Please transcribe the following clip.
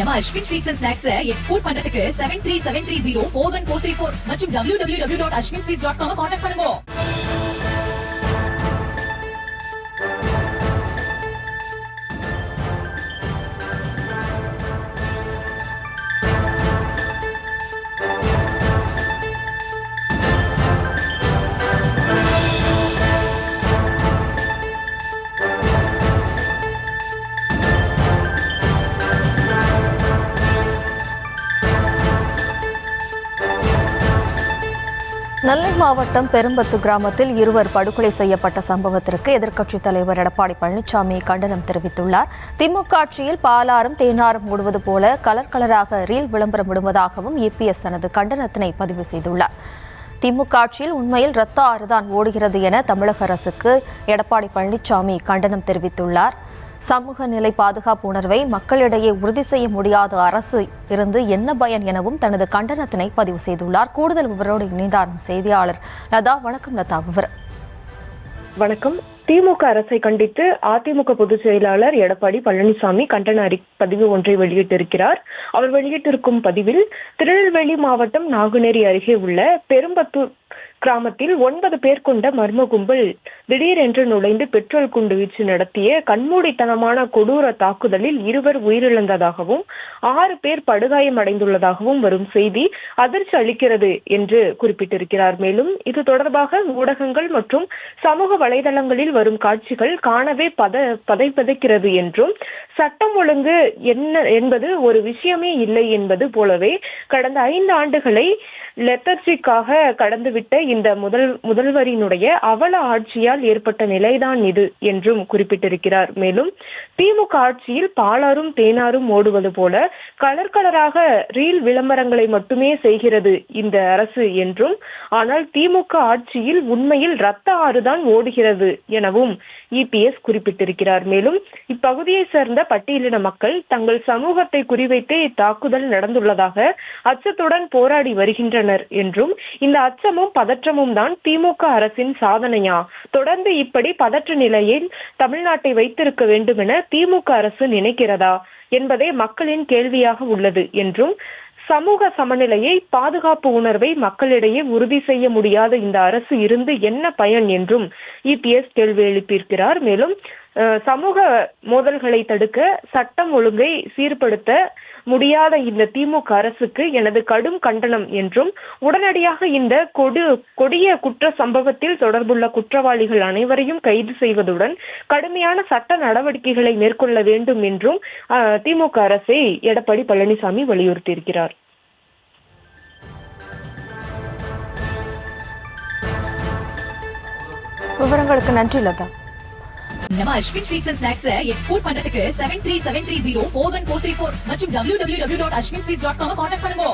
நம்ம Ashwin sweets and snacks export பண்றதுக்கு 7373041434 மற்றும் www.ashwinsweets.com கான்டாக்ட் பண்ணுங்க. நெல்லை மாவட்டம் பெரும்பத்து கிராமத்தில் இருவர் படுகொலை செய்யப்பட்ட சம்பவத்திற்கு எதிர்க்கட்சித் தலைவர் எடப்பாடி பழனிசாமி கண்டனம் தெரிவித்துள்ளார். திமுக ஆட்சியில் பாலாறும் தேனாரும் மூடுவது போல கலராக ரீல் விளம்பரம் விடுவதாகவும் EPS தனது கண்டனத்தினை பதிவு செய்துள்ளார். திமுக ஆட்சியில் உண்மையில் இரத்த ஆறுதான் ஓடுகிறது என தமிழக அரசுக்கு எடப்பாடி பழனிசாமி கண்டனம் தெரிவித்துள்ளார். சமூக நிலை பாதுகாப்பு உணர்வை மக்களிடையே உறுதி செய்ய முடியாத அரசு இருந்து என்ன பயன் எனவும் தனது கண்டனத்தினை பதிவு செய்துள்ளார். கூடுதல் விவரோடு இணைந்தார் செய்தியாளர் லதா. வணக்கம் லதா, விவரம். வணக்கம். திமுக அரசை கண்டித்து அதிமுக பொதுச் செயலாளர் எடப்பாடி பழனிசாமி கண்டன பதிவு ஒன்றை வெளியிட்டிருக்கிறார். அவர் வெளியிட்டிருக்கும் பதிவில் திருநெல்வேலி மாவட்டம் நாங்குநேரி அருகே உள்ள பெரும்பத்தூர் கிராமத்தில் 9 பேர் கொண்ட மர்ம கும்பல் திடீரென்று நுழைந்து பெட்ரோல் குண்டு வீச்சு நடத்திய கண்மூடித்தனமான கொடூர தாக்குதலில் 2 உயிரிழந்ததாகவும் 6 பேர் படுகாயமடைந்துள்ளதாகவும் வரும் செய்தி அதிர்ச்சி அளிக்கிறது என்று குறிப்பிட்டிருக்கிறார். மேலும் இது தொடர்பாக ஊடகங்கள் மற்றும் சமூக வலைதளங்களில் வரும் காட்சிகள் காணவே பதைக்கிறது என்றும் சட்டம் ஒழுங்கு என்ன என்பது ஒரு விஷயமே இல்லை என்பது போலவே கடந்த 5 ஆண்டுகளை லெத்தர்ஜிக்காக கடந்துவிட்ட இந்த முதல்வரினுடைய அவல ஆட்சியால் ஏற்பட்ட நிலைதான் இது என்றும் குறிப்பிட்டிருக்கிறார். மேலும் திமுக ஆட்சியில் பாலாறும் தேனாரும் ஓடுவது போல கலராக ரீல் விளம்பரங்களை மட்டுமே செய்கிறது இந்த அரசு என்றும், ஆனால் திமுக ஆட்சியில் உண்மையில் இரத்த ஆறுதான் ஓடுகிறது எனவும் EPS குறிப்பிட்டிருக்கிறார். மேலும் இப்பகுதியை சேர்ந்த பட்டியலின மக்கள் தங்கள் சமூகத்தை குறிவைத்து இத்தாக்குதல் நடந்துள்ளதாக அச்சத்துடன் போராடி வருகின்றனர் என்றும், இந்த அச்சமும் பதற்றமும் தான் திமுக அரசின் சாதனையா? தொடர்ந்து இப்படி பதற்ற நிலையில் தமிழ்நாட்டை வைத்திருக்க வேண்டும் என திமுக அரசு நினைக்கிறதா என்பதே மக்களின் கேள்வியாக உள்ளது என்றும், சமூக சமநிலையை பாதுகாப்பு உணர்வை மக்களிடையே உறுதி செய்ய முடியாத இந்த அரசு இருந்து என்ன பயன் என்றும் EPS கேள்வி எழுப்பியிருக்கிறார். மேலும் சமூக மோதல்களை தடுக்க சட்டம் ஒழுங்கை சீர்படுத்த முடியாத இந்த திமுக அரசுக்கு எனது கடும் கண்டனம் என்றும், உடனடியாக இந்த கொடிய குற்ற சம்பவத்தில் தொடர்புள்ள குற்றவாளிகள் அனைவரையும் கைது செய்வதுடன் கடுமையான சட்ட நடவடிக்கைகளை மேற்கொள்ள வேண்டும் என்றும் திமுக அரசை எடப்பாடி பழனிசாமி வலியுறுத்தியிருக்கிறார். விவரங்களுக்கு நன்றி லதா. நம்ம Ashwin sweets and snacks export பண்றதுக்கு 7373041434 மற்றும் www.ashwinsweets.com கான்டாக்ட் பண்ணுங்க.